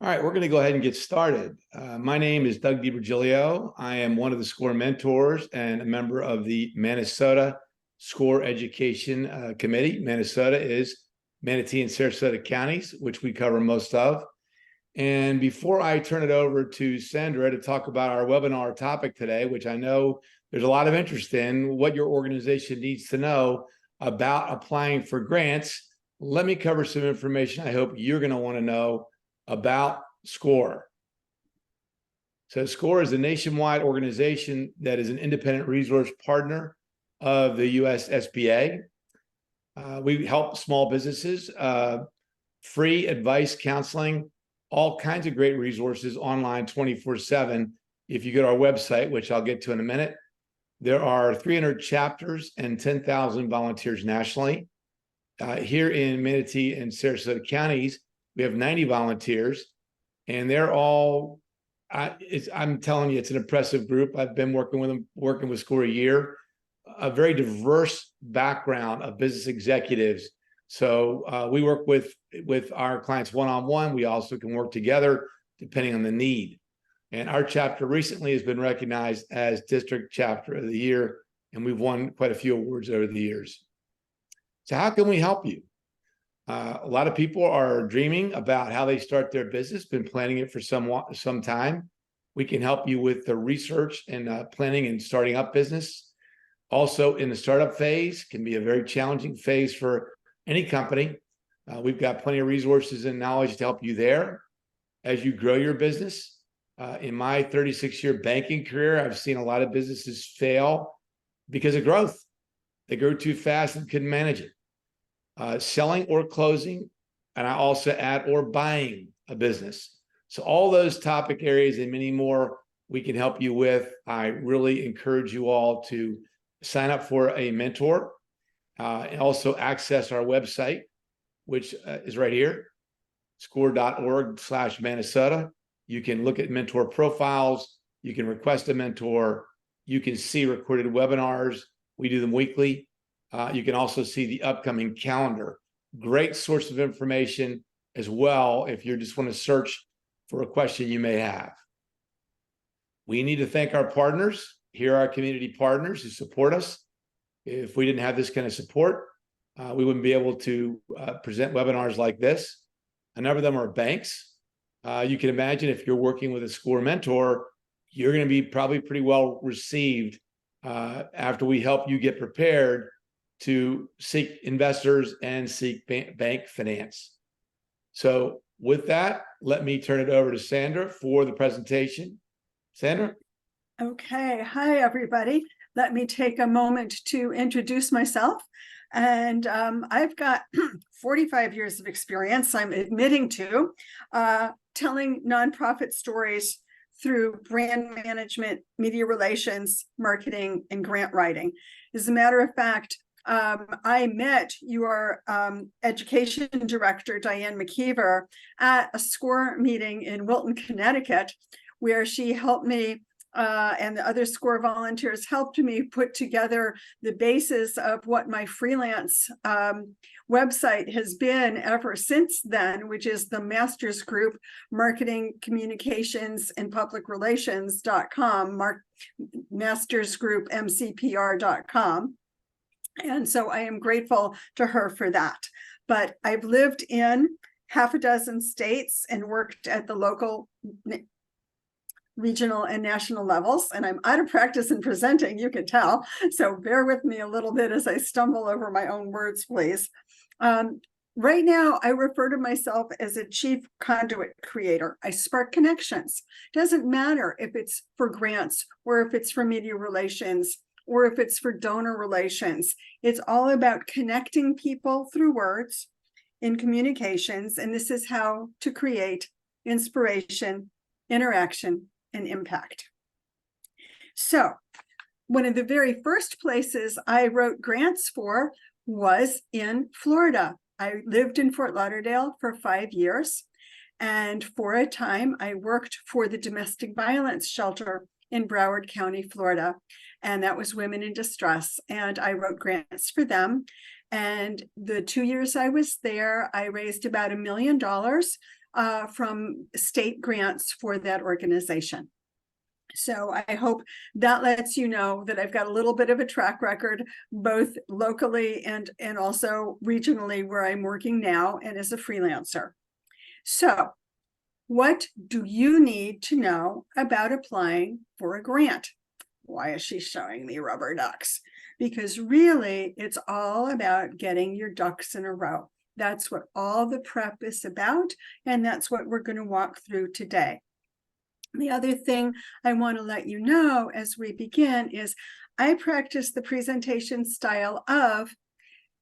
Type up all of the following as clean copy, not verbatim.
All right, we're going to go ahead and get started. My name is Doug DiVirgilio. I am one of the SCORE mentors and a member of the Minnesota SCORE Education Committee. Minnesota is Manatee and Sarasota counties, which we cover most of. And before I turn it over to Sandra to talk about our webinar topic today, which I know there's a lot of interest in, what your organization needs to know about applying for grants, let me cover some information I hope you're going to want to know about SCORE. So SCORE is a nationwide organization that is an independent resource partner of the US SBA. We help small businesses, free advice, counseling, all kinds of great resources online 24/7. If you go to our website, which I'll get to in a minute, there are 300 chapters and 10,000 volunteers nationally. Here in Manatee and Sarasota counties, we have 90 volunteers, and they're all, I'm telling you, it's an impressive group. I've been working with them, working with SCORE a year, a very diverse background of business executives. So we work with our clients one-on-one. We also can work together depending on the need. And our chapter recently has been recognized as District Chapter of the Year, and we've won quite a few awards over the years. So how can we help you? A lot of people are dreaming about how they start their business, been planning it for some time. We can help you with the research and planning and starting up business. Also in the startup phase, can be a very challenging phase for any company. We've got plenty of resources and knowledge to help you there. As you grow your business, in my 36-year banking career, I've seen a lot of businesses fail because of growth. They grew too fast and couldn't manage it. Selling or closing, and I also add or buying a business. So all those topic areas and many more we can help you with. I really encourage you all to sign up for a mentor and also access our website, which is right here, score.org/Minnesota. You can look at mentor profiles. You can request a mentor. You can see recorded webinars. We do them weekly. You can also see the upcoming calendar. Great source of information as well if you just want to search for a question you may have. We need to thank our partners. Here are our community partners who support us. If we didn't have this kind of support, we wouldn't be able to present webinars like this. A number of them are banks. You can imagine if you're working with a SCORE mentor, you're going to be probably pretty well received after we help you get prepared to seek investors and seek bank finance. So with that, let me turn it over to Sandra for the presentation. Sandra? Okay. Hi, everybody. Let me take a moment to introduce myself. And I've got 45 years of experience, I'm admitting to, telling nonprofit stories through brand management, media relations, marketing, and grant writing. As a matter of fact, I met your education director, Diane McKeever, at a SCORE meeting in Wilton, Connecticut, where she helped me and the other SCORE volunteers helped me put together the basis of what my freelance website has been ever since then, which is the Masters Group Marketing, Communications, and Public Relations.com, Masters Group MCPR.com. And so I am grateful to her for that. But I've lived in half a dozen states and worked at the local, regional, and national levels. And I'm out of practice in presenting, you can tell. So bear with me a little bit as I stumble over my own words, please. Right now, I refer to myself as a chief conduit creator. I spark connections. Doesn't matter if it's for grants or if it's for media relations or if it's for donor relations. It's all about connecting people through words in communications, and this is how to create inspiration, interaction, and impact. So, one of the very first places I wrote grants for was in Florida. I lived in Fort Lauderdale for 5 years, and for a time I worked for the domestic violence shelter in Broward County, Florida, and that was Women in Distress, and I wrote grants for them. And the 2 years I was there, I raised about $1 million from state grants for that organization. So I hope that lets you know that I've got a little bit of a track record, both locally and also regionally where I'm working now and as a freelancer. So what do you need to know about applying for a grant? Why is she showing me rubber ducks? Because really, it's all about getting your ducks in a row. That's what all the prep is about, and that's what we're going to walk through today. The other thing I want to let you know as we begin is I practice the presentation style of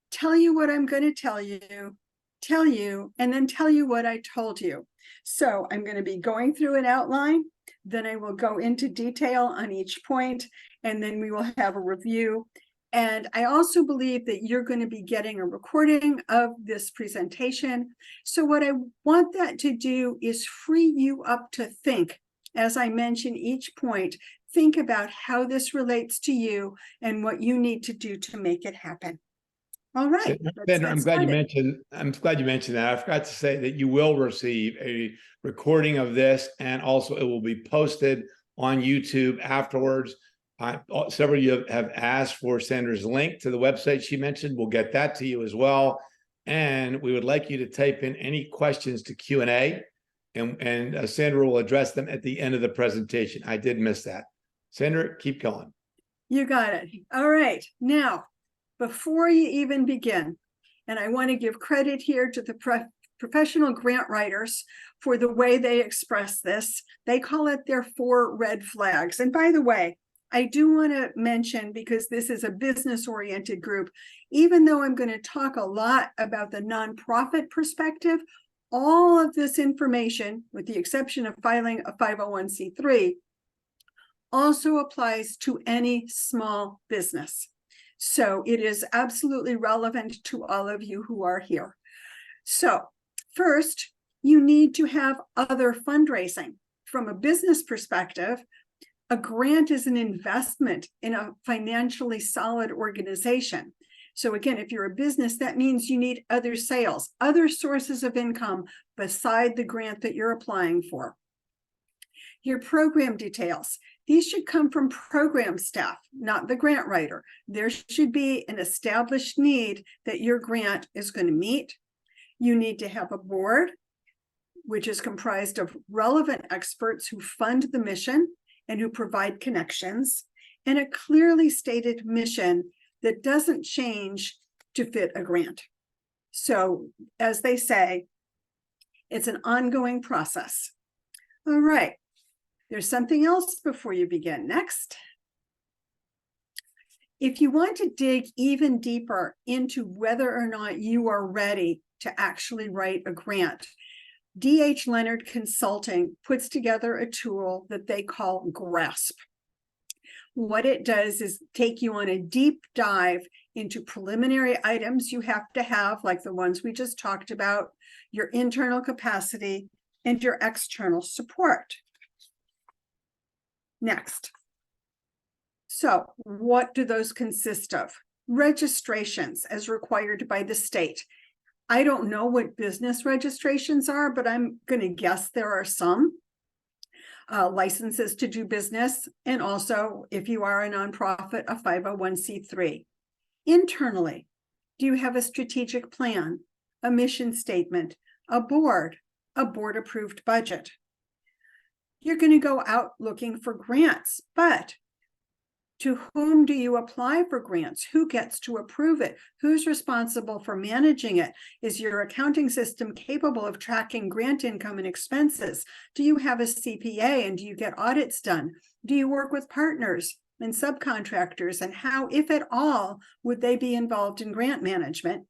tell you what I'm going to tell you, and then tell you what I told you. So I'm going to be going through an outline, then I will go into detail on each point, and then we will have a review. And I also believe that you're going to be getting a recording of this presentation. So what I want that to do is free you up to think. As I mention each point, think about how this relates to you and what you need to do to make it happen. All right. Sandra, I'm glad you mentioned that. I forgot to say that you will receive a recording of this, and also it will be posted on YouTube afterwards. Several of you have asked for Sandra's link to the website she mentioned. We'll get that to you as well. And we would like you to type in any questions to Q&A, and Sandra will address them at the end of the presentation. I did miss that. Sandra, keep going. You got it. All right. Now, before you even begin, and I want to give credit here to the professional grant writers for the way they express this. They call it their 4 red flags. And by the way, I do want to mention, because this is a business-oriented group, even though I'm going to talk a lot about the nonprofit perspective, all of this information, with the exception of filing a 501c3, also applies to any small business. So it is absolutely relevant to all of you who are here. So first, you need to have other fundraising. From a business perspective, a grant is an investment in a financially solid organization. So again, if you're a business, that means you need other sales, other sources of income beside the grant that you're applying for. Your program details. These should come from program staff, not the grant writer. There should be an established need that your grant is going to meet. You need to have a board, which is comprised of relevant experts who fund the mission and who provide connections, and a clearly stated mission that doesn't change to fit a grant. So, as they say, it's an ongoing process. All right. There's something else before you begin. Next. If you want to dig even deeper into whether or not you are ready to actually write a grant, D.H. Leonard Consulting puts together a tool that they call GRASP. What it does is take you on a deep dive into preliminary items you have to have, like the ones we just talked about, your internal capacity, and your external support. Next. So what do those consist of? Registrations as required by the state. I don't know what business registrations are, but I'm going to guess there are some. Licenses to do business, and also, if you are a nonprofit, a 501c3. Internally, do you have a strategic plan, a mission statement, a board-approved budget? You're going to go out looking for grants, but to whom do you apply for grants? Who gets to approve it? Who's responsible for managing it? Is your accounting system capable of tracking grant income and expenses? Do you have a CPA, and do you get audits done? Do you work with partners and subcontractors, and how, if at all, would they be involved in grant management?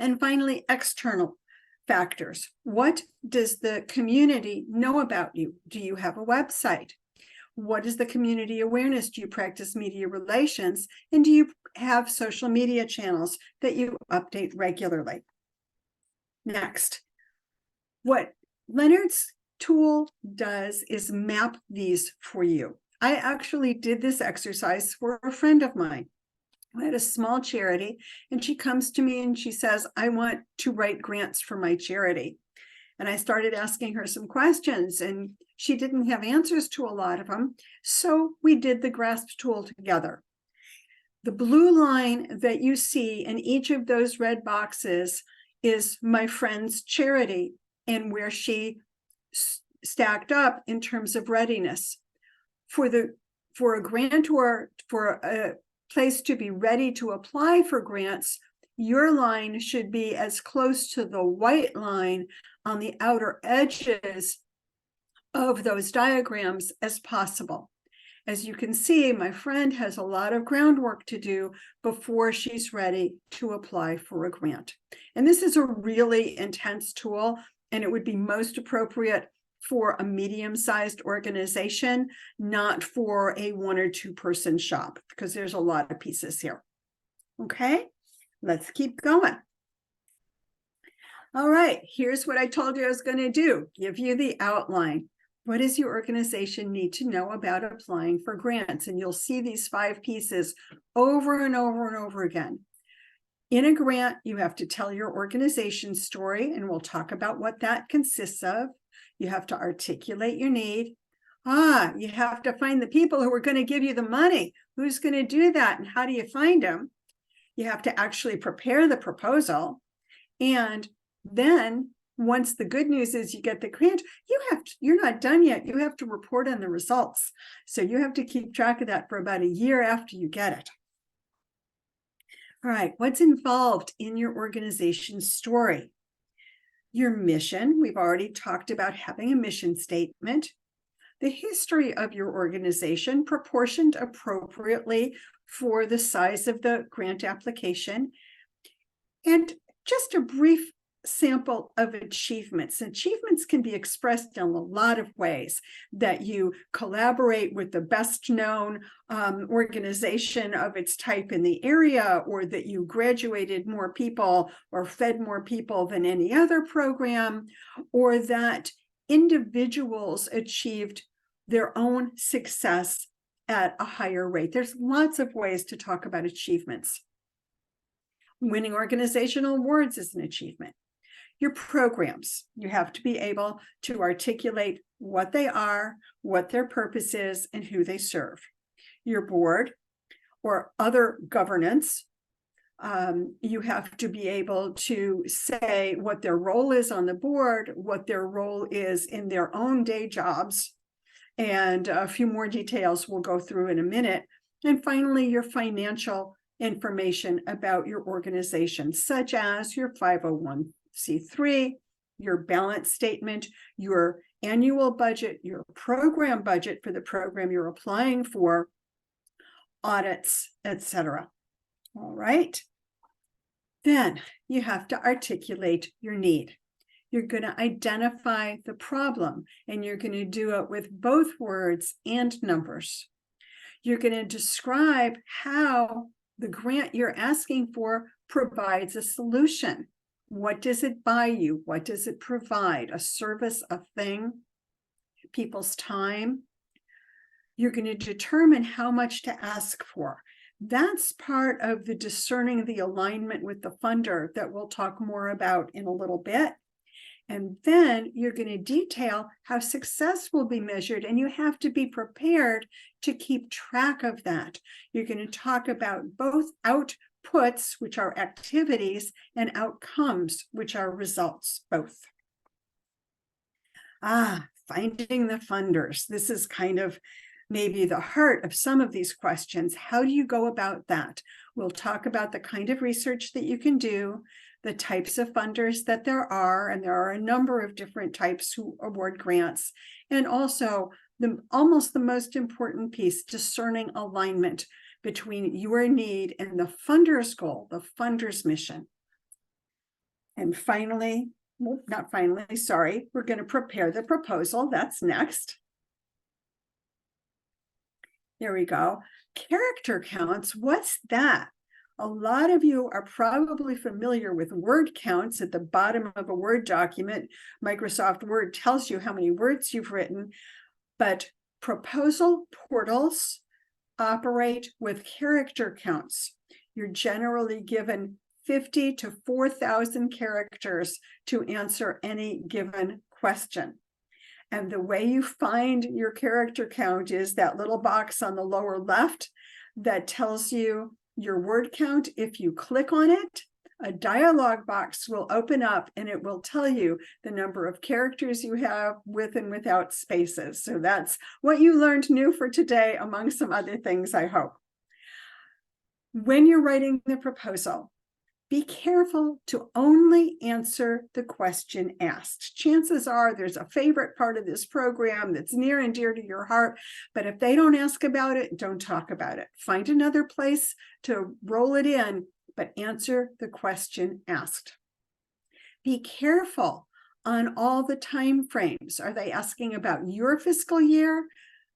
And finally, external factors. What does the community know about you? Do you have a website? What is the community awareness? Do you practice media relations? And do you have social media channels that you update regularly? Next, what Leonard's tool does is map these for you. I actually did this exercise for a friend of mine who had a small charity, and she comes to me and she says, I want to write grants for my charity. And I started asking her some questions, and she didn't have answers to a lot of them. So we did the GRASP tool together. The blue line that you see in each of those red boxes is my friend's charity and where she stacked up in terms of readiness. For a grantor, for a place to be ready to apply for grants, your line should be as close to the white line on the outer edges of those diagrams as possible. As you can see, my friend has a lot of groundwork to do before she's ready to apply for a grant. And this is a really intense tool, and it would be most appropriate for a medium-sized organization, not for a 1 or 2 person shop, because there's a lot of pieces here. Okay, let's keep going. All right, here's what I told you I was going to do, give you the outline. What does your organization need to know about applying for grants? And you'll see these 5 pieces over and over and over again. In a grant, you have to tell your organization story, and we'll talk about what that consists of. You have to articulate your need. You have to find the people who are going to give you the money. Who's going to do that, and how do you find them? You have to actually prepare the proposal. And then once the good news is you get the grant, you're not done yet. You have to report on the results. So you have to keep track of that for about a year after you get it. All right, what's involved in your organization's story? Your mission. We've already talked about having a mission statement. The history of your organization, proportioned appropriately for the size of the grant application. And just a brief sample of achievements. Achievements can be expressed in a lot of ways, that you collaborate with the best known organization of its type in the area, or that you graduated more people or fed more people than any other program, or that individuals achieved their own success at a higher rate. There's lots of ways to talk about achievements. Winning organizational awards is an achievement. Your programs, you have to be able to articulate what they are, what their purpose is, and who they serve. Your board or other governance, you have to be able to say what their role is on the board, what their role is in their own day jobs, and a few more details we'll go through in a minute. And finally, your financial information about your organization, such as your 501c3, your balance statement, your annual budget, your program budget for the program you're applying for, audits, etc. All right. Then you have to articulate your need. You're going to identify the problem, and you're going to do it with both words and numbers. You're going to describe how the grant you're asking for provides a solution. What does it buy you? What does it provide? A service, a thing, people's time. You're going to determine how much to ask for. That's part of the discerning the alignment with the funder that we'll talk more about in a little bit. And then you're going to detail how success will be measured, and you have to be prepared to keep track of that. You're going to talk about both outputs, which are activities, and outcomes, which are results, both. Finding the funders. This is kind of maybe the heart of some of these questions. How do you go about that? We'll talk about the kind of research that you can do, the types of funders that there are, and there are a number of different types who award grants, and also almost the most important piece, discerning alignment between your need and the funder's goal, the funder's mission. And finally, well, not finally, sorry, we're going to prepare the proposal. That's next. There we go. Character counts, what's that? A lot of you are probably familiar with word counts at the bottom of a Word document. Microsoft Word tells you how many words you've written, but proposal portals operate with character counts. You're generally given 50 to 4,000 characters to answer any given question. And the way you find your character count is that little box on the lower left that tells you your word count. If you click on it, a dialog box will open up and it will tell you the number of characters you have with and without spaces. So that's what you learned new for today, among some other things, I hope. When you're writing the proposal, be careful to only answer the question asked. Chances are there's a favorite part of this program that's near and dear to your heart, but if they don't ask about it, don't talk about it. Find another place to roll it in, but answer the question asked. Be careful on all the time frames. Are they asking about your fiscal year,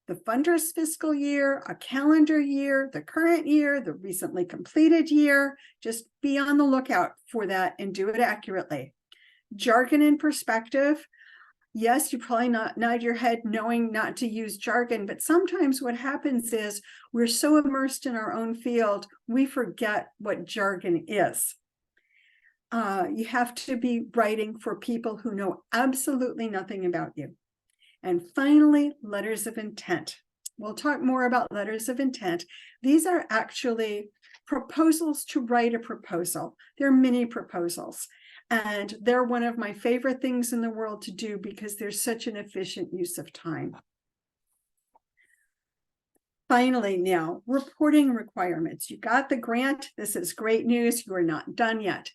the funder's fiscal year, a calendar year, the current year, the recently completed year? Just be on the lookout for that and do it accurately. Jargon and perspective. Yes, you probably nod your head knowing not to use jargon, but sometimes what happens is we're so immersed in our own field, we forget what jargon is. You have to be writing for people who know absolutely nothing about you. And finally, letters of intent. We'll talk more about letters of intent. These are actually proposals to write a proposal. They're mini proposals. And they're one of my favorite things in the world to do because they're such an efficient use of time. Finally, now, reporting requirements. You got the grant. This is great news. You are not done yet.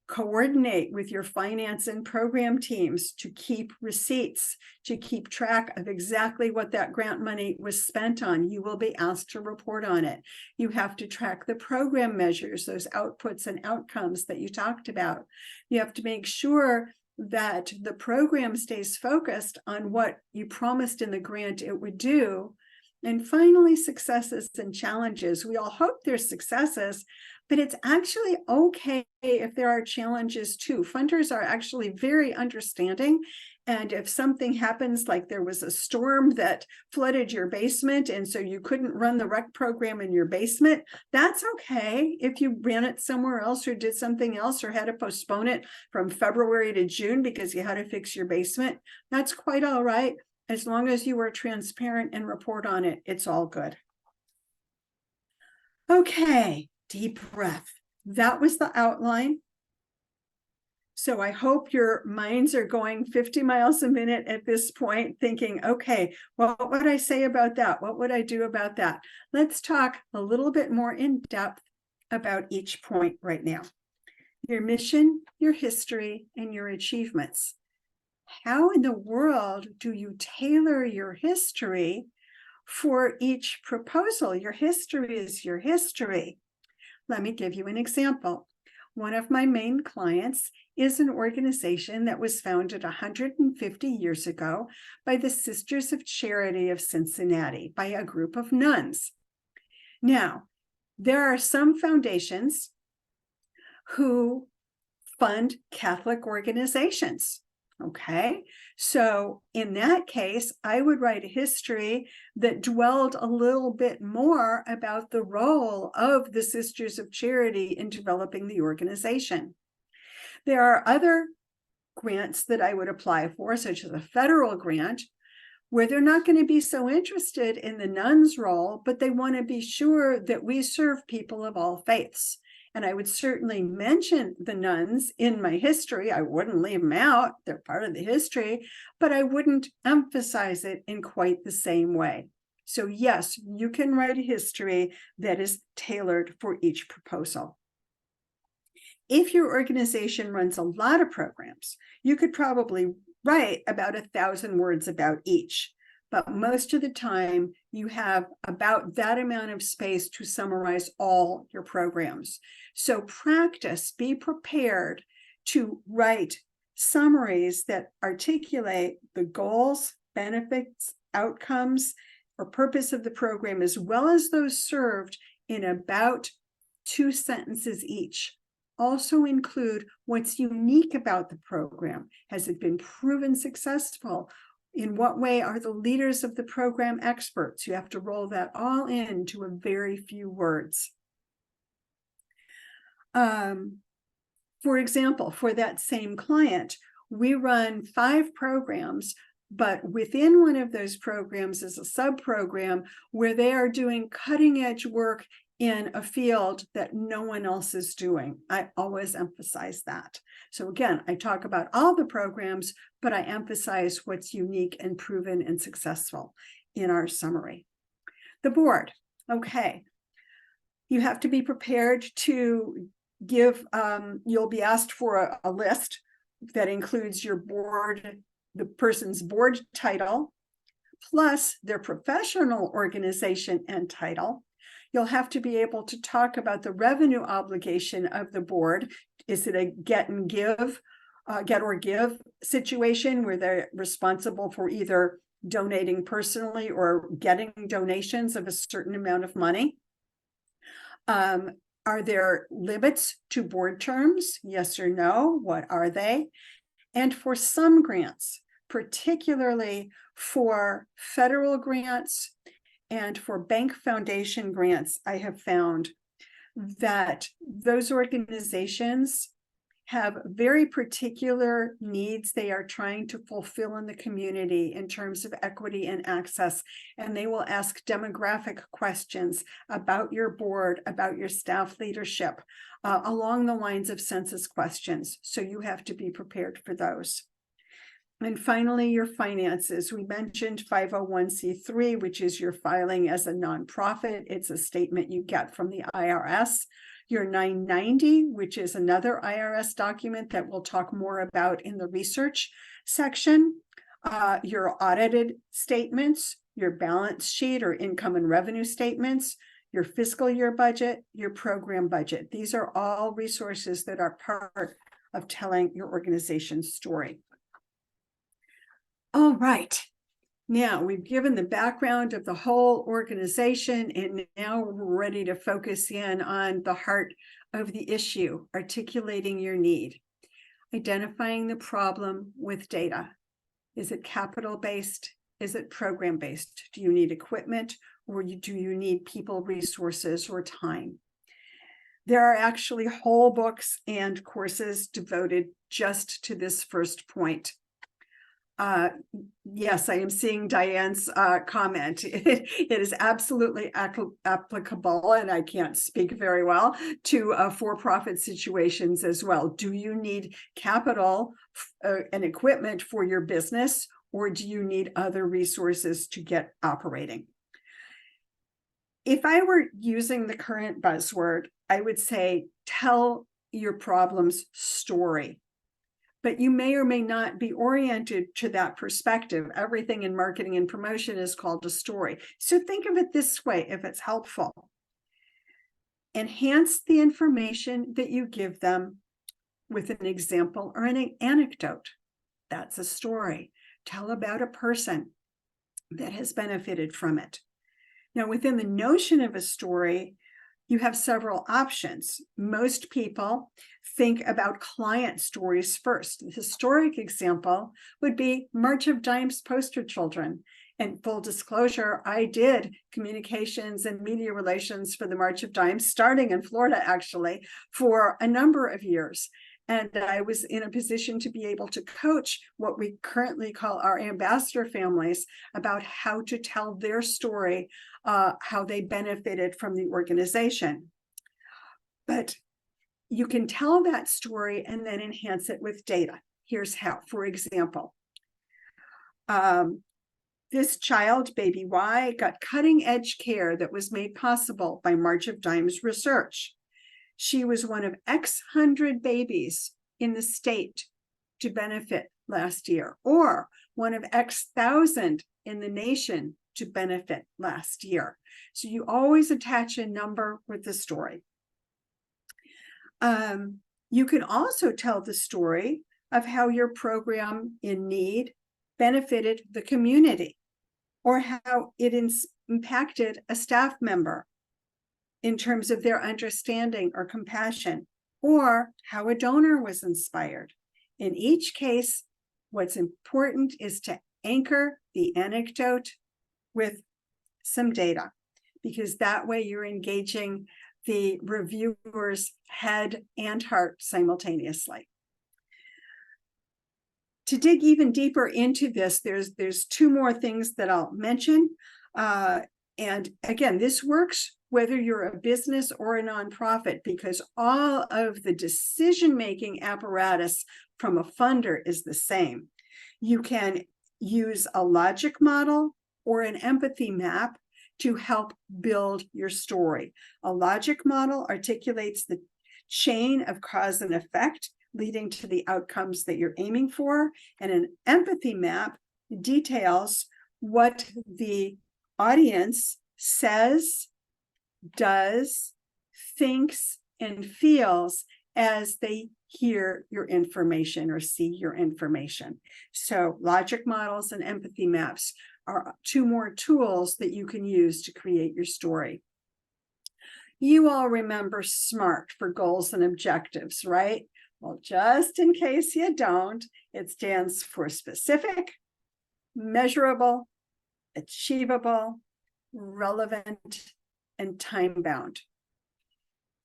Coordinate with your finance and program teams to keep receipts, to keep track of exactly what that grant money was spent on. You will be asked to report on it. You have to track the program measures, those outputs and outcomes that you talked about. You have to make sure that the program stays focused on what you promised in the grant it would do. And finally, successes and challenges. We all hope there's successes, but it's actually okay if there are challenges too. Funders are actually very understanding. And if something happens, like there was a storm that flooded your basement, and so you couldn't run the rec program in your basement, that's okay. If you ran it somewhere else or did something else or had to postpone it from February to June because you had to fix your basement, that's quite all right. As long as you are transparent and report on it, it's all good. Okay, deep breath. That was the outline. So I hope your minds are going 50 miles a minute at this point, thinking, okay, well, what would I say about that? What would I do about that? Let's talk a little bit more in depth about each point right now. Your mission, your history, and your achievements. How in the world do you tailor your history for each proposal? Your history is your history. Let me give you an example. One of my main clients is an organization that was founded 150 years ago by the Sisters of Charity of Cincinnati, by a group of nuns. Now, there are some foundations who fund Catholic organizations. Okay, so in that case, I would write a history that dwelled a little bit more about the role of the Sisters of Charity in developing the organization. There are other grants that I would apply for, such as a federal grant, where they're not going to be so interested in the nuns' role, but they want to be sure that we serve people of all faiths. And I would certainly mention the nuns in my history. I wouldn't leave them out. They're part of the history, but I wouldn't emphasize it in quite the same way. So yes, you can write a history that is tailored for each proposal. If your organization runs a lot of programs, you could probably write about 1,000 words about each. But most of the time, you have about that amount of space to summarize all your programs. So practice, be prepared to write summaries that articulate the goals, benefits, outcomes, or purpose of the program, as well as those served in about 2 sentences each. Also include what's unique about the program. Has it been proven successful? In what way are the leaders of the program experts? You have to roll that all into a very few words. For example, for that same client, we run 5 programs, but within one of those programs is a sub-program where they are doing cutting-edge work in a field that no one else is doing. I always emphasize that. So again, I talk about all the programs, but I emphasize what's unique and proven and successful in our summary. The board, okay. You have to be prepared to give, you'll be asked for a list that includes your board, the person's board title, plus their professional organization and title. You'll have to be able to talk about the revenue obligation of the board. Is it a get or give situation where they're responsible for either donating personally or getting donations of a certain amount of money? Are there limits to board terms? Yes or no? What are they? And for some grants, particularly for federal grants and for bank foundation grants, I have found that those organizations have very particular needs they are trying to fulfill in the community in terms of equity and access. And they will ask demographic questions about your board, about your staff leadership, along the lines of census questions. So you have to be prepared for those. And finally, your finances. We mentioned 501c3, which is your filing as a nonprofit. It's a statement you get from the IRS. Your 990, which is another IRS document that we'll talk more about in the research section. Your audited statements, your balance sheet or income and revenue statements, your fiscal year budget, your program budget. These are all resources that are part of telling your organization's story. All right. Now we've given the background of the whole organization, and now we're ready to focus in on the heart of the issue, articulating your need, identifying the problem with data. Is it capital-based? Is it program-based? Do you need equipment, or do you need people, resources, or time? There are actually whole books and courses devoted just to this first point. Yes, I am seeing Diane's comment. It is absolutely applicable, and I can't speak very well, to for-profit situations as well. Do you need capital and equipment for your business, or do you need other resources to get operating? If I were using the current buzzword, I would say tell your problem's story. But you may or may not be oriented to that perspective. Everything in marketing and promotion is called a story. So think of it this way, if it's helpful. Enhance the information that you give them with an example or an anecdote. That's a story. Tell about a person that has benefited from it. Now, within the notion of a story, you have several options. Most people think about client stories first. The historic example would be March of Dimes poster children. And full disclosure, I did communications and media relations for the March of Dimes, starting in Florida, actually, for a number of years. And I was in a position to be able to coach what we currently call our ambassador families about how to tell their story, how they benefited from the organization. But you can tell that story and then enhance it with data. Here's how. For example, this child, baby Y, got cutting edge care that was made possible by March of Dimes research. She was one of X hundred babies in the state to benefit last year, or one of X thousand in the nation to benefit last year. So you always attach a number with the story. You can also tell the story of how your program in need benefited the community, or how it impacted a staff member in terms of their understanding or compassion, or how a donor was inspired. In each case, what's important is to anchor the anecdote with some data, because that way you're engaging the reviewer's head and heart simultaneously. To dig even deeper into this, there's two more things that I'll mention. And again, this works whether you're a business or a nonprofit, because all of the decision-making apparatus from a funder is the same. You can use a logic model or an empathy map to help build your story. A logic model articulates the chain of cause and effect leading to the outcomes that you're aiming for, and an empathy map details what the audience says, does, thinks, and feels as they hear your information or see your information. So logic models and empathy maps are two more tools that you can use to create your story. You all remember SMART for goals and objectives, right? Well, just in case you don't, it stands for specific, measurable, achievable, relevant, and time-bound.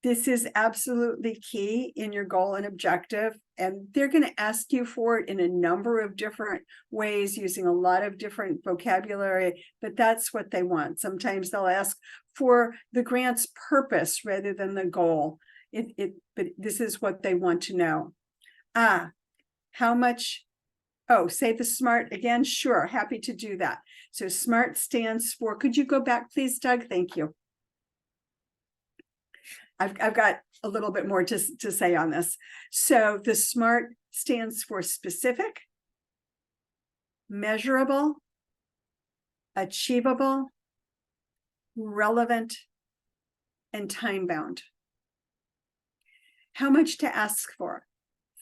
This is absolutely key in your goal and objective, and they're going to ask you for it in a number of different ways using a lot of different vocabulary, but that's what they want. Sometimes they'll ask for the grant's purpose rather than the goal. But this is what they want to know. How much? Oh, say the SMART again. Sure, happy to do that. So SMART stands for, could you go back, please, Doug? Thank you. I've got a little bit more to say on this. So the SMART stands for specific, measurable, achievable, relevant, and time-bound. How much to ask for?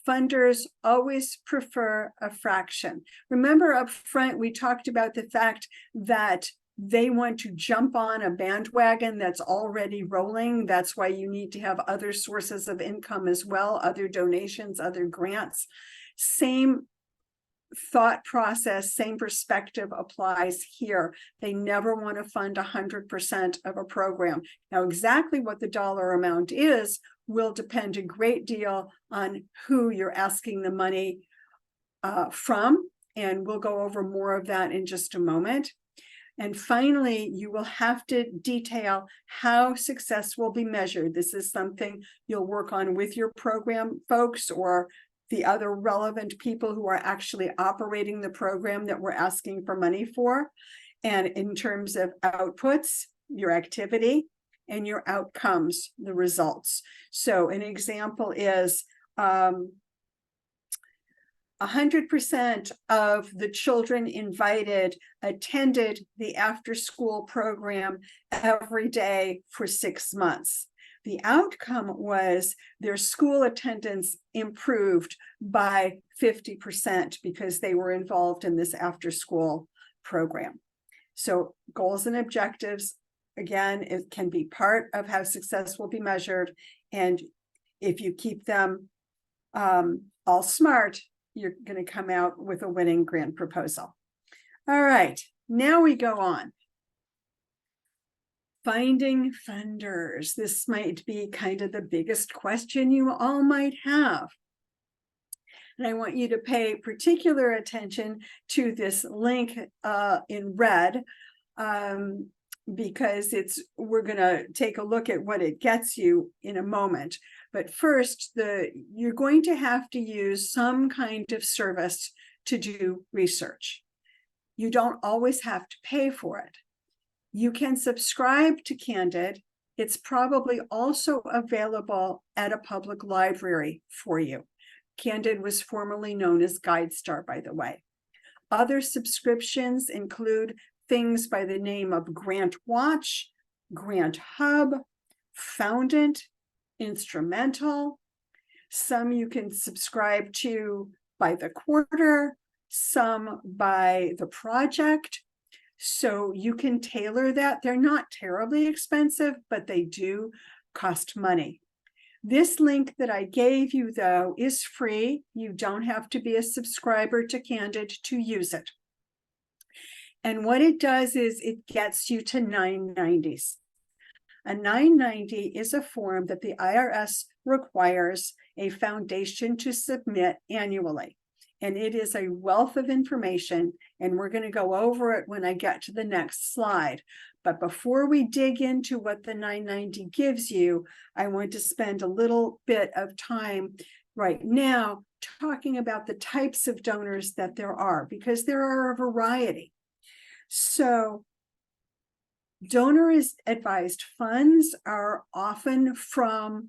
Funders always prefer a fraction. Remember up front, we talked about the fact that they want to jump on a bandwagon that's already rolling. That's why you need to have other sources of income as well, other donations, other grants. Same thought process, same perspective applies here. They never want to fund 100% of a program. Now, exactly what the dollar amount is will depend a great deal on who you're asking the money from, and we'll go over more of that in just a moment. And finally, you will have to detail how success will be measured. This is something you'll work on with your program folks or the other relevant people who are actually operating the program that we're asking for money for. And in terms of outputs, your activity, and your outcomes, the results. So an example is 100% of the children invited attended the after-school program every day for 6 months. The outcome was their school attendance improved by 50% because they were involved in this after-school program. So goals and objectives, again, it can be part of how success will be measured. And if you keep them all SMART, you're going to come out with a winning grant proposal. All right, now we go on. Finding funders. This might be kind of the biggest question you all might have. And I want you to pay particular attention to this link in red, because we're going to take a look at what it gets you in a moment. But first, you're going to have to use some kind of service to do research. You don't always have to pay for it. You can subscribe to Candid. It's probably also available at a public library for you. Candid was formerly known as GuideStar, by the way. Other subscriptions include things by the name of Grant Watch, Grant Hub, Foundant, Instrumental. Some you can subscribe to by the quarter, some by the project. So you can tailor that. They're not terribly expensive, but they do cost money. This link that I gave you, though, is free. You don't have to be a subscriber to Candid to use it. And what it does is it gets you to 990s. A 990 is a form that the IRS requires a foundation to submit annually. And it is a wealth of information, and we're going to go over it when I get to the next slide. But before we dig into what the 990 gives you, I want to spend a little bit of time right now talking about the types of donors that there are, because there are a variety. So donor advised funds are often from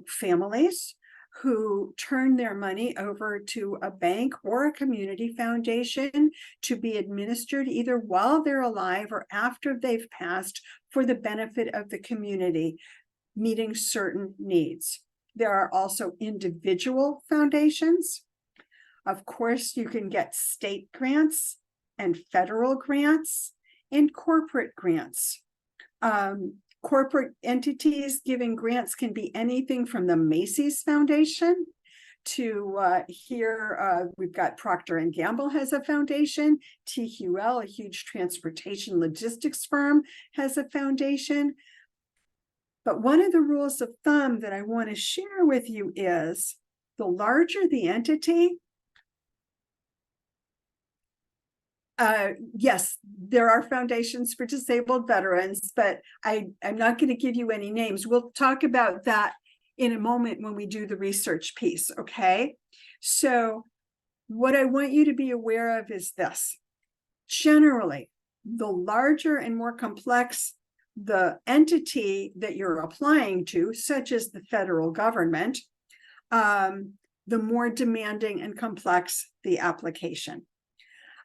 families who turn their money over to a bank or a community foundation to be administered either while they're alive or after they've passed for the benefit of the community, meeting certain needs. There are also individual foundations. Of course, you can get state grants and federal grants and corporate grants. Corporate entities giving grants can be anything from the Macy's Foundation to here we've got Procter & Gamble has a foundation. TQL, a huge transportation logistics firm, has a foundation. But one of the rules of thumb that I want to share with you is the larger the entity, yes, there are foundations for disabled veterans, but I'm not going to give you any names. We'll talk about that in a moment when we do the research piece, okay? So what I want you to be aware of is this. Generally, the larger and more complex the entity that you're applying to, such as the federal government, the more demanding and complex the application.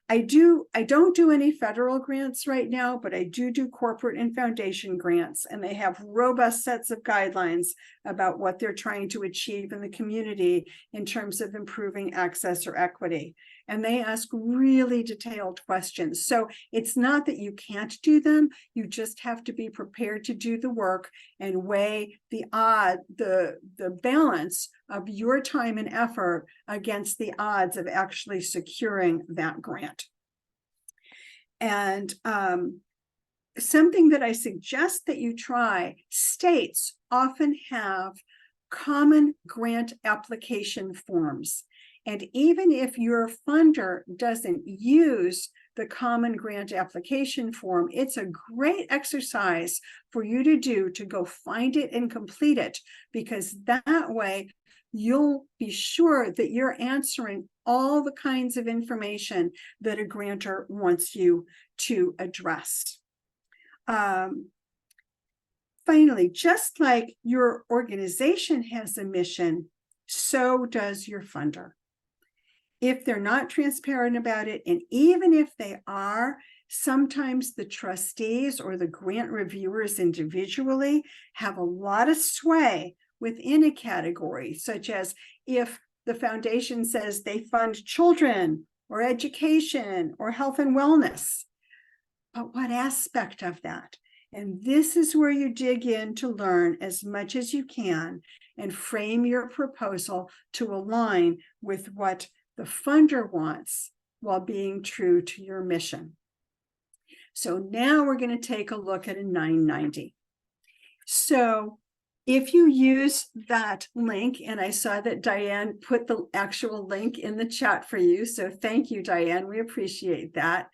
I don't do any federal grants right now, but I do corporate and foundation grants, and they have robust sets of guidelines about what they're trying to achieve in the community in terms of improving access or equity. And they ask really detailed questions. So it's not that you can't do them, you just have to be prepared to do the work and weigh the balance of your time and effort against the odds of actually securing that grant. And something that I suggest that you try, states often have common grant application forms. And even if your funder doesn't use the common grant application form, it's a great exercise for you to do to go find it and complete it, because that way you'll be sure that you're answering all the kinds of information that a grantor wants you to address. Finally, just like your organization has a mission, so does your funder. If they're not transparent about it, and even if they are, sometimes the trustees or the grant reviewers individually have a lot of sway within a category, such as if the foundation says they fund children or education or health and wellness. But what aspect of that? And this is where you dig in to learn as much as you can and frame your proposal to align with what the funder wants while being true to your mission. So now we're going to take a look at a 990. So if you use that link, and I saw that Diane put the actual link in the chat for you, so thank you, Diane, we appreciate that.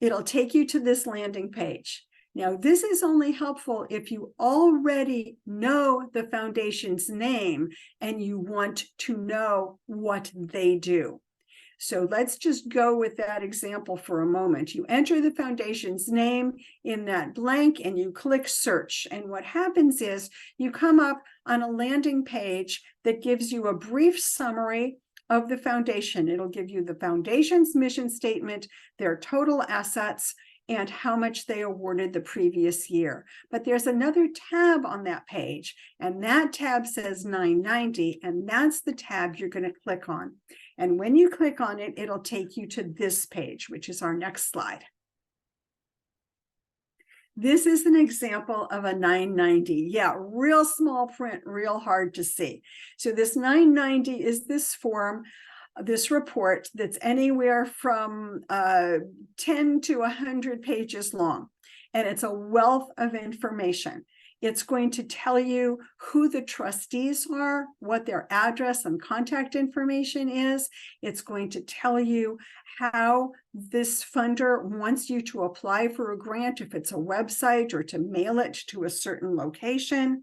It'll take you to this landing page. Now, this is only helpful if you already know the foundation's name and you want to know what they do. So let's just go with that example for a moment. You enter the foundation's name in that blank and you click search. And what happens is you come up on a landing page that gives you a brief summary of the foundation. It'll give you the foundation's mission statement, their total assets, and how much they awarded the previous year. But there's another tab on that page, and that tab says 990, and that's the tab you're going to click on. And when you click on it, it'll take you to this page, which is our next slide. This is an example of a 990. Yeah, real small print, real hard to see. So this 990 is this form, this report that's anywhere from 10 to 100 pages long. And it's a wealth of information. It's going to tell you who the trustees are, what their address and contact information is. It's going to tell you how this funder wants you to apply for a grant, if it's a website, or to mail it to a certain location.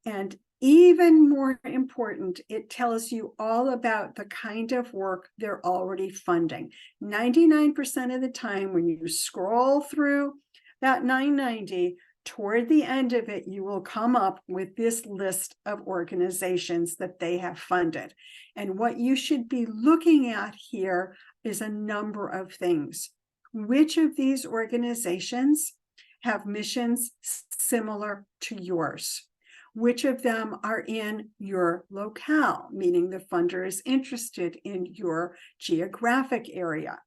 And even more important, it tells you all about the kind of work they're already funding. 99% of the time, when you scroll through that 990, toward the end of it, you will come up with this list of organizations that they have funded. And what you should be looking at here is a number of things. Which of these organizations have missions similar to yours? Which of them are in your locale, meaning the funder is interested in your geographic area?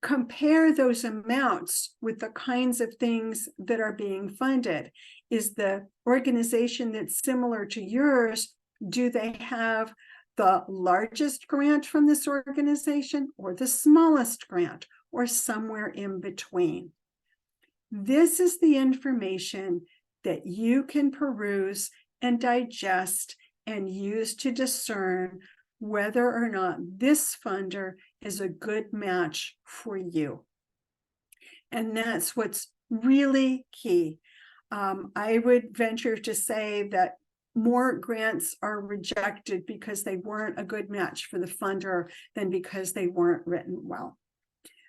Compare those amounts with the kinds of things that are being funded. Is the organization that's similar to yours, do they have the largest grant from this organization, or the smallest grant, or somewhere in between? This is the information that you can peruse and digest and use to discern whether or not this funder is a good match for you. And that's what's really key. I would venture to say that more grants are rejected because they weren't a good match for the funder than because they weren't written well.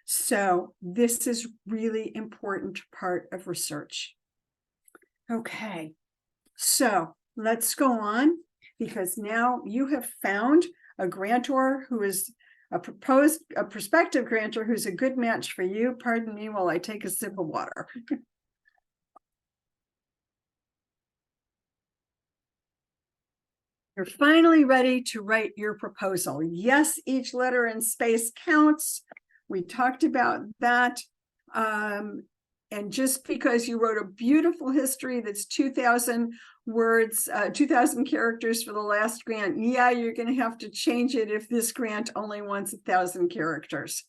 So this is really important part of research. Okay, so let's go on, because now you have found a grantor who is a prospective grantor who's a good match for you. Pardon me while I take a sip of water. You're finally ready to write your proposal. Yes, each letter and space counts. We talked about that. And just because you wrote a beautiful history that's 2,000 words, 2,000 characters for the last grant, yeah, you're going to have to change it if this grant only wants 1,000 characters.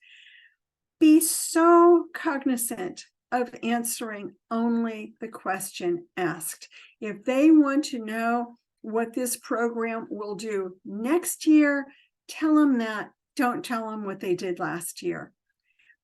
Be so cognizant of answering only the question asked. If they want to know what this program will do next year, tell them that. Don't tell them what they did last year.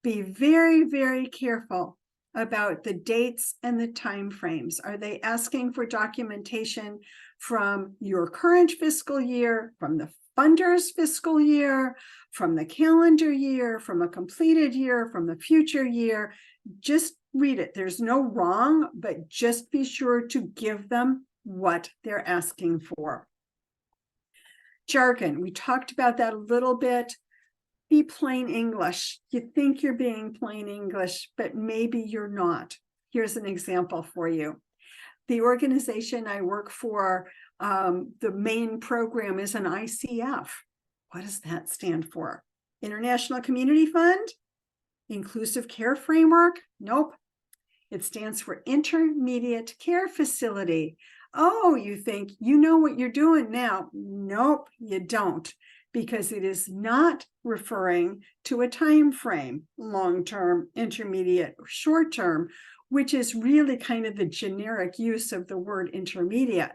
Be very, very careful about the dates and the time frames. Are they asking for documentation from your current fiscal year, from the funder's fiscal year, from the calendar year, from a completed year, from the future year? Just read it. There's no wrong, but just be sure to give them what they're asking for. Jargon, we talked about that a little bit. Be plain English. You think you're being plain English, but maybe you're not. Here's an example for you. The organization I work for, the main program is an ICF. What does that stand for? International Community Fund? Inclusive Care Framework? Nope. It stands for Intermediate Care Facility. Oh, you think you know what you're doing now? Nope, you don't. Because it is not referring to a time frame, long-term, intermediate, or short-term, which is really kind of the generic use of the word intermediate.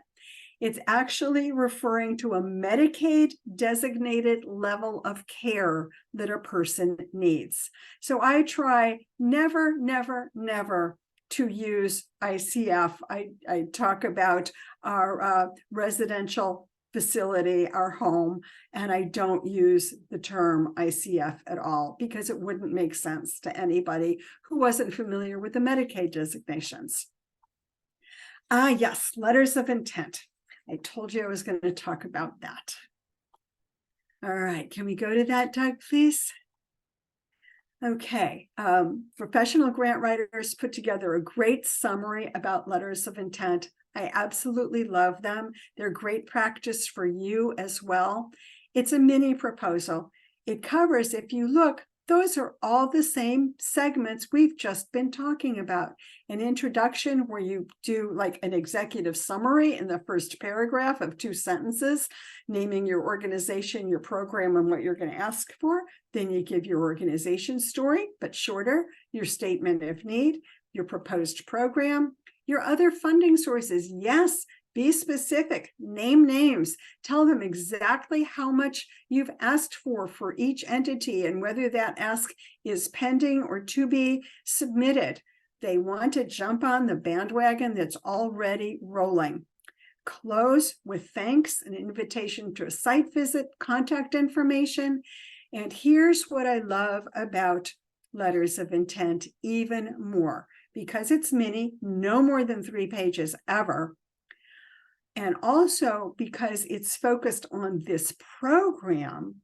It's actually referring to a Medicaid designated level of care that a person needs. So I try never, never, never to use ICF. I talk about our residential facility, our home, and I don't use the term ICF at all because it wouldn't make sense to anybody who wasn't familiar with the Medicaid designations. Yes, letters of intent. I told you I was going to talk about that. All right, can we go to that, Doug, please? Okay, professional grant writers put together a great summary about letters of intent. I absolutely love them. They're great practice for you as well. It's a mini proposal. It covers, if you look, those are all the same segments we've just been talking about. An introduction where you do like an executive summary in the first paragraph of 2 sentences, naming your organization, your program, and what you're going to ask for. Then you give your organization story, but shorter, your statement if need, your proposed program, Your other funding sources, yes, be specific, name names, tell them exactly how much you've asked for each entity and whether that ask is pending or to be submitted. They want to jump on the bandwagon that's already rolling. Close with thanks, an invitation to a site visit, contact information. And here's what I love about letters of intent even more, because it's mini, no more than 3 pages ever. And also because it's focused on this program,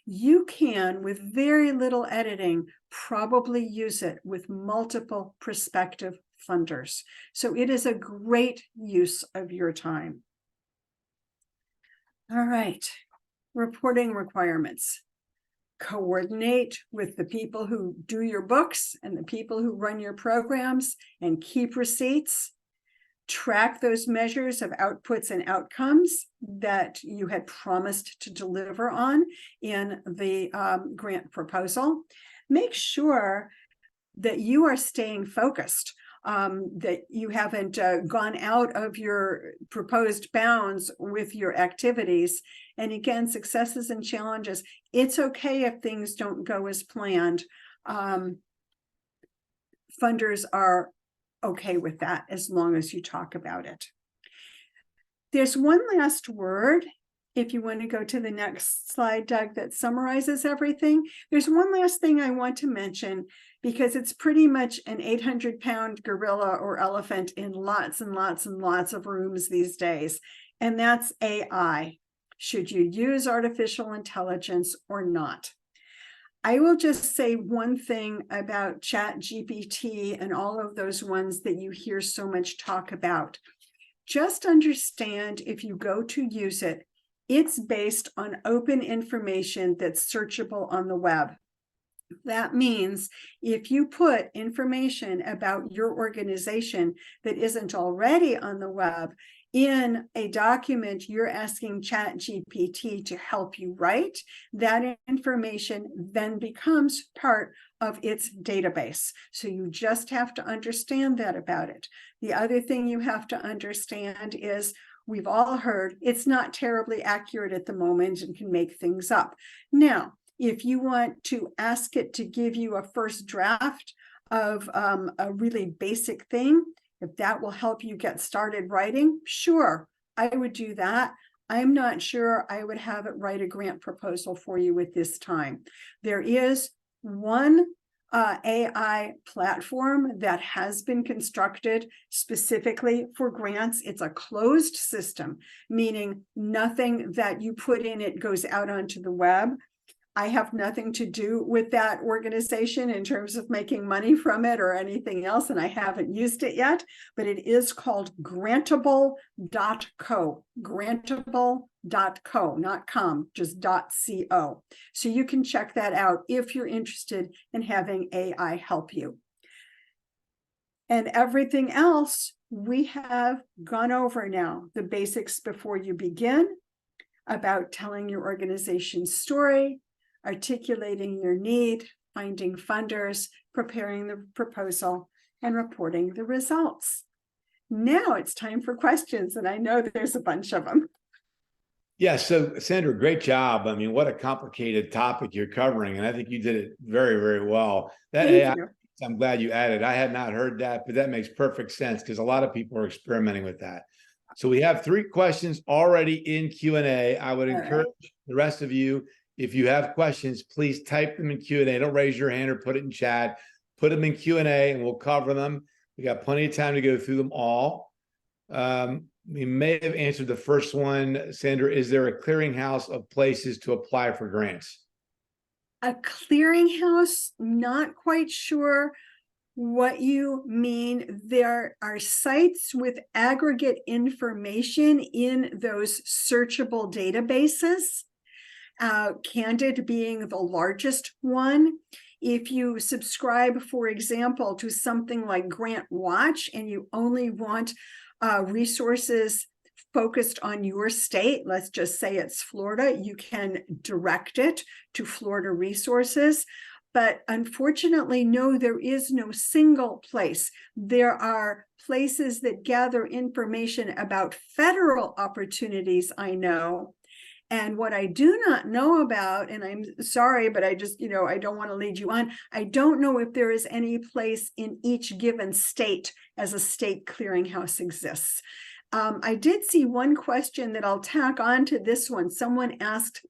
you can, with very little editing, probably use it with multiple prospective funders. So it is a great use of your time. All right, reporting requirements. Coordinate with the people who do your books and the people who run your programs and keep receipts. Track those measures of outputs and outcomes that you had promised to deliver on in the grant proposal. Make sure that you are staying focused, that you haven't gone out of your proposed bounds with your activities. And again, successes and challenges. It's okay if things don't go as planned. Funders are okay with that as long as you talk about it. There's one last word, if you want to go to the next slide, Doug, that summarizes everything. There's one last thing I want to mention, because it's pretty much an 800-pound gorilla or elephant in lots and lots and lots of rooms these days, and that's AI. Should you use artificial intelligence or not? I will just say one thing about ChatGPT and all of those ones that you hear so much talk about. Just understand, if you go to use it, it's based on open information that's searchable on the web. That means if you put information about your organization that isn't already on the web in a document you're asking ChatGPT to help you write, that information then becomes part of its database. So you just have to understand that about it. The other thing you have to understand is, we've all heard it's not terribly accurate at the moment and can make things up. Now, if you want to ask it to give you a first draft of a really basic thing, if that will help you get started writing, sure, I would do that. I'm not sure I would have it write a grant proposal for you at this time. There is one AI platform that has been constructed specifically for grants. It's a closed system, meaning nothing that you put in it goes out onto the web. I have nothing to do with that organization in terms of making money from it or anything else, and I haven't used it yet, but it is called grantable.co, grantable.co, not com, just .co. So you can check that out if you're interested in having AI help you. And everything else we have gone over now, the basics before you begin, about telling your organization's story, articulating your need, finding funders, preparing the proposal, and reporting the results. Now it's time for questions, and I know there's a bunch of them. Yeah, so Sandra, great job. I mean, what a complicated topic you're covering, and I think you did it very, very well. That AI, I'm glad you added. I had not heard that, but that makes perfect sense because a lot of people are experimenting with that. So we have 3 questions already in Q&A. I would encourage the rest of you, if you have questions, please type them in Q&A. Don't raise your hand or put it in chat. Put them in Q&A and we'll cover them. We got plenty of time to go through them all. We may have answered the first one. Sandra, is there a clearinghouse of places to apply for grants? A clearinghouse, not quite sure what you mean. There are sites with aggregate information in those searchable databases. Candid being the largest one. If you subscribe, for example, to something like Grant Watch and you only want resources focused on your state, let's just say it's Florida, you can direct it to Florida resources. But unfortunately, no, there is no single place. There are places that gather information about federal opportunities, I know. And what I do not know about, and I'm sorry, but I just, I don't want to lead you on. I don't know if there is any place in each given state as a state clearinghouse exists. I did see one question that I'll tack on to this one. Someone asked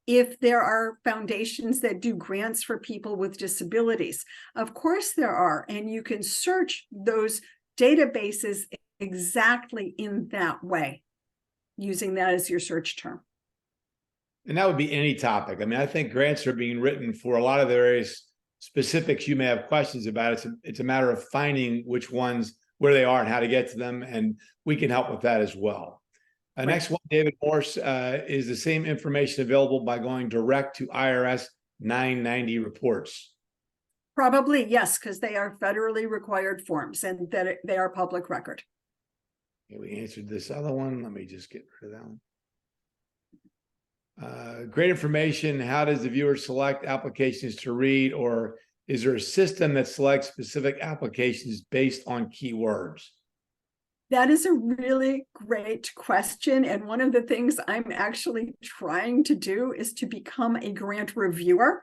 if there are foundations that do grants for people with disabilities. Of course there are, and you can search those databases exactly in that way, using that as your search term. And that would be any topic. I mean, I think grants are being written for a lot of the various specifics you may have questions about. It's a matter of finding which ones, where they are and how to get to them. And we can help with that as well. Right. Next one, David Morse, is the same information available by going direct to IRS 990 reports? Probably, yes, because they are federally required forms and that they are public record. Okay, we answered this other one. Let me just get rid of that one. Great information. How does the viewer select applications to read, or is there a system that selects specific applications based on keywords? That is a really great question. And one of the things I'm actually trying to do is to become a grant reviewer.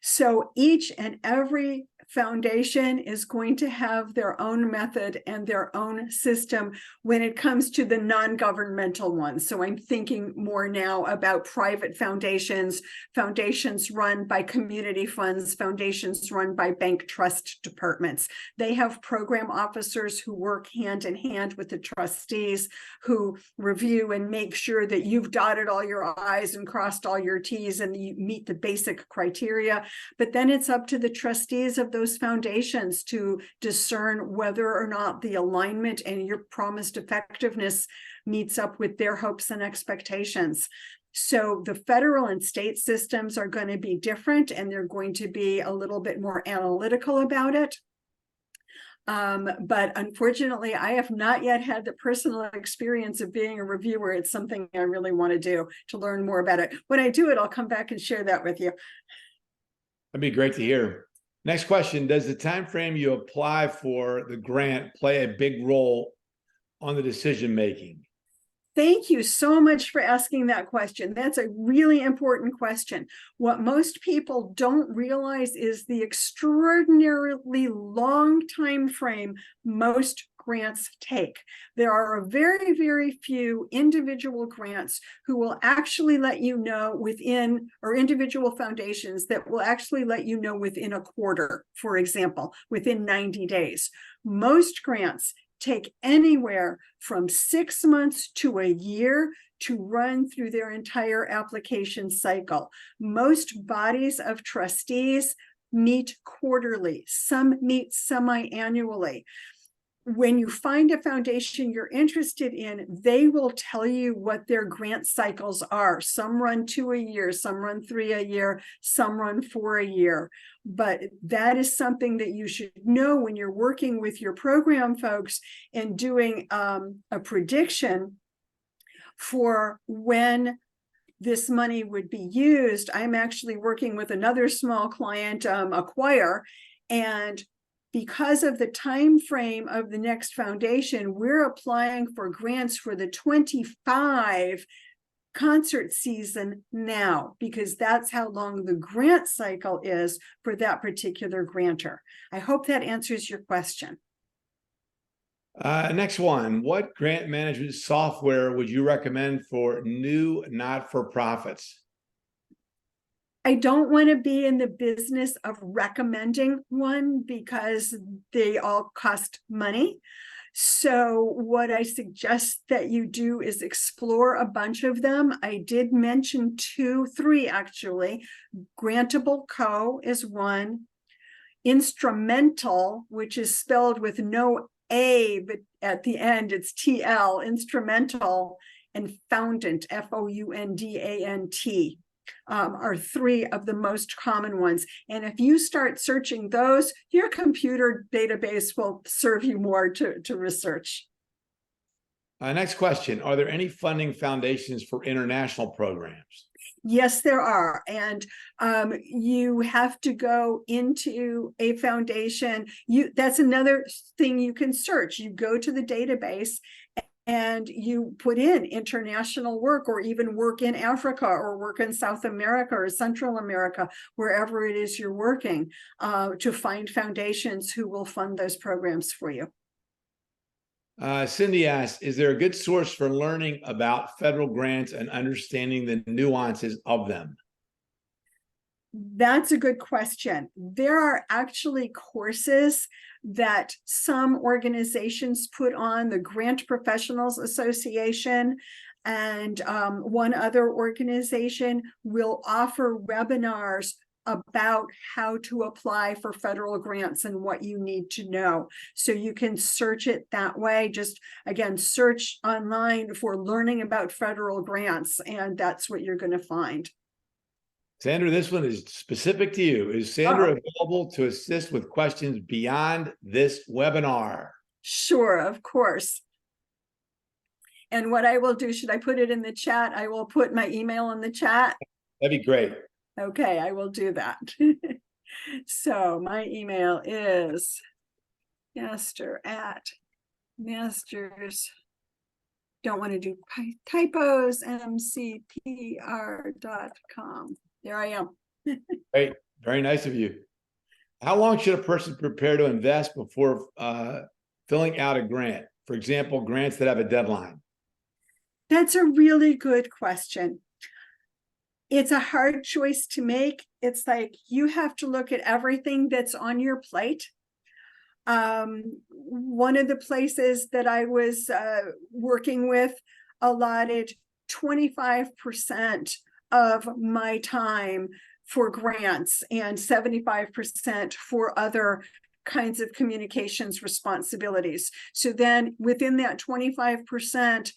So each and every foundation is going to have their own method and their own system when it comes to the non-governmental ones. So I'm thinking more now about private foundations, foundations run by community funds, foundations run by bank trust departments. They have program officers who work hand in hand with the trustees, who review and make sure that you've dotted all your I's and crossed all your T's and you meet the basic criteria. But then it's up to the trustees of those foundations to discern whether or not the alignment and your promised effectiveness meets up with their hopes and expectations. So the federal and state systems are going to be different, and they're going to be a little bit more analytical about it. But unfortunately, I have not yet had the personal experience of being a reviewer. It's something I really want to do to learn more about it. When I do it, I'll come back and share that with you. That'd be great to hear. Next question, does the time frame you apply for the grant play a big role on the decision making? Thank you so much for asking that question. That's a really important question. What most people don't realize is the extraordinarily long time frame most grants take. There are a very, very few individual grants who will actually let you know within, or individual foundations that will actually let you know within a quarter, for example, within 90 days. Most grants take anywhere from 6 months to a year to run through their entire application cycle. Most bodies of trustees meet quarterly, some meet semi-annually. When you find a foundation you're interested in, they will tell you what their grant cycles are. Some run 2 a year, some run 3 a year, some run 4 a year. But that is something that you should know when you're working with your program folks and doing a prediction for when this money would be used. I'm actually working with another small client, a choir, and because of the time frame of the next foundation, we're applying for grants for the 25 concert season now, because that's how long the grant cycle is for that particular grantor. I hope that answers your question. Next one, what grant management software would you recommend for new not-for-profits? I don't want to be in the business of recommending one because they all cost money. So what I suggest that you do is explore a bunch of them. I did mention 2, 3 actually. Grantable Co is one. Instrumental, which is spelled with no A, but at the end it's TL, Instrumental, and Foundant, Foundant. Are 3 of the most common ones. And if you start searching those, your computer database will serve you more to research. Next question, are there any funding foundations for international programs? Yes, there are. And you have to go into a foundation. That's another thing you can search. You go to the database and you put in international work, or even work in Africa, or work in South America or Central America, wherever it is you're working, to find foundations who will fund those programs for you. Cindy asks, is there a good source for learning about federal grants and understanding the nuances of them? That's a good question. There are actually courses that some organizations put on, the Grant Professionals Association, and one other organization will offer webinars about how to apply for federal grants and what you need to know. So you can search it that way. Just again, search online for learning about federal grants, and that's what you're going to find. Sandra, this one is specific to you. Is Sandra available to assist with questions beyond this webinar? Sure, of course. And what I will do, should I put it in the chat? I will put my email in the chat. That'd be great. Okay, I will do that. So my email is masters, don't want to do typos, mcpr.com. There I am. Great. Very nice of you. How long should a person prepare to invest before filling out a grant? For example, grants that have a deadline. That's a really good question. It's a hard choice to make. It's like you have to look at everything that's on your plate. One of the places that I was working with allotted 25% of my time for grants and 75% for other kinds of communications responsibilities. So then within that 25%,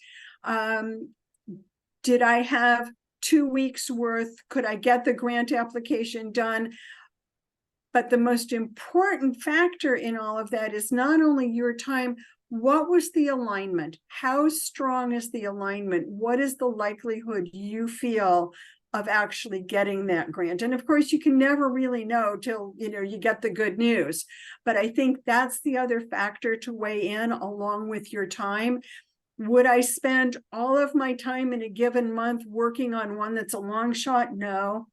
did I have 2 weeks worth? Could I get the grant application done? But the most important factor in all of that is not only your time, what was the alignment? How strong is the alignment? What is the likelihood you feel of actually getting that grant? And of course, you can never really know till you get the good news. But I think that's the other factor to weigh in along with your time. Would I spend all of my time in a given month working on one that's a long shot? No.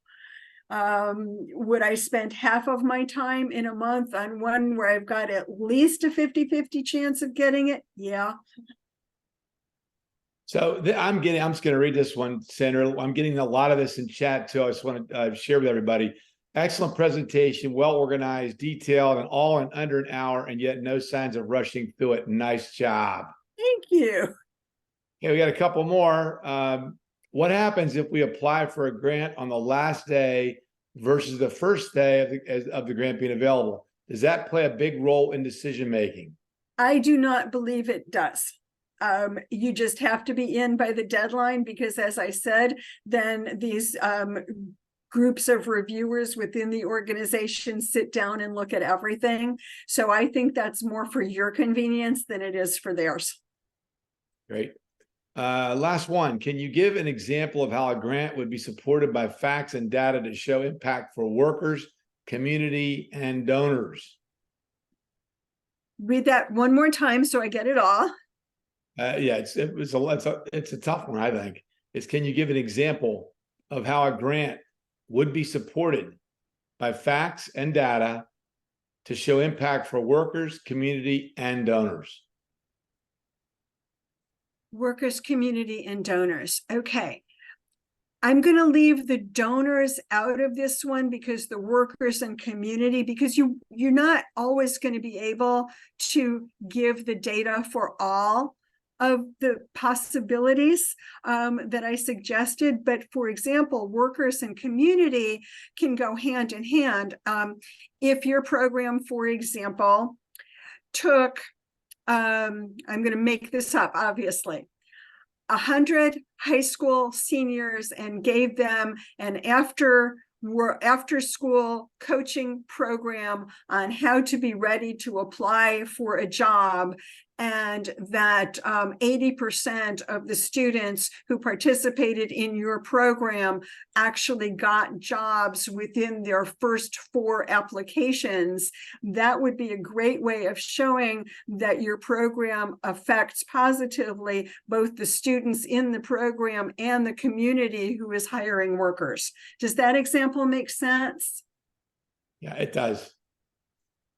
Would I spend half of my time in a month on one where I've got at least a 50-50 chance of getting it? Yeah. So I'm just going to read this one, Sandra. I'm getting a lot of this in chat too. I just want to share with everybody. Excellent presentation, well organized, detailed, and all in under an hour, and yet no signs of rushing through it. Nice job. Thank you. Okay, we got a couple more. What happens if we apply for a grant on the last day versus the first day of the grant being available? Does that play a big role in decision making? I do not believe it does. You just have to be in by the deadline, because as I said, then these groups of reviewers within the organization sit down and look at everything. So I think that's more for your convenience than it is for theirs. Great. Last one. Can you give an example of how a grant would be supported by facts and data to show impact for workers, community, and donors? Read that one more time so I get it all. Yeah, it's a tough one, I think. Can you give an example of how a grant would be supported by facts and data to show impact for workers, community, and donors? Workers, community, and donors. Okay. I'm going to leave the donors out of this one, because the workers and community, because you're not always going to be able to give the data for all of the possibilities that I suggested. But for example, workers and community can go hand in hand. If your program, for example, took, I'm going to make this up, obviously, 100 high school seniors and gave them an after school coaching program on how to be ready to apply for a job, and that 80% of the students who participated in your program actually got jobs within their first 4 applications, that would be a great way of showing that your program affects positively both the students in the program and the community who is hiring workers. Does that example make sense? Yeah, it does.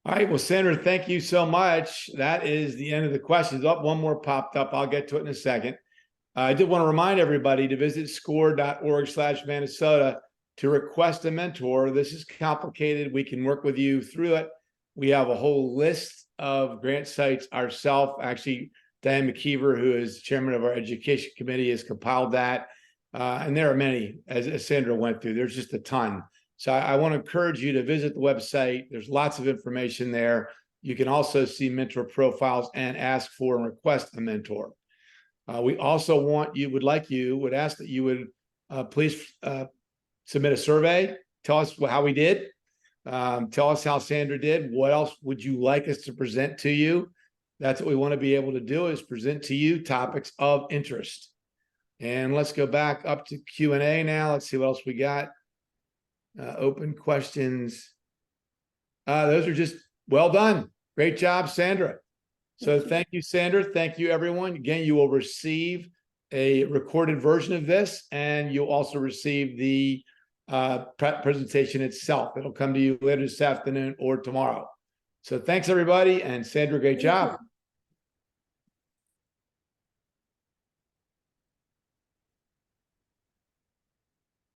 All right. Well, Sandra, thank you so much. That is the end of the questions. Oh, one more popped up. I'll get to it in a second. I did want to remind everybody to visit score.org/Minnesota to request a mentor. This is complicated. We can work with you through it. We have a whole list of grant sites ourselves. Actually, Diane McKeever, who is chairman of our education committee, has compiled that. And there are many, as Sandra went through. There's just a ton. So I want to encourage you to visit the website. There's lots of information there. You can also see mentor profiles and ask for and request a mentor. We also would ask that you would please submit a survey. Tell us how we did. Tell us how Sandra did. What else would you like us to present to you? That's what we want to be able to do, is present to you topics of interest. And let's go back up to Q&A now. Let's see what else we got. Open questions. Those are just well done. Great job, Sandra. So thank you, Sandra. Thank you, everyone. Again, you will receive a recorded version of this, and you'll also receive the presentation itself. It'll come to you later this afternoon or tomorrow. So thanks, everybody. And Sandra, great job.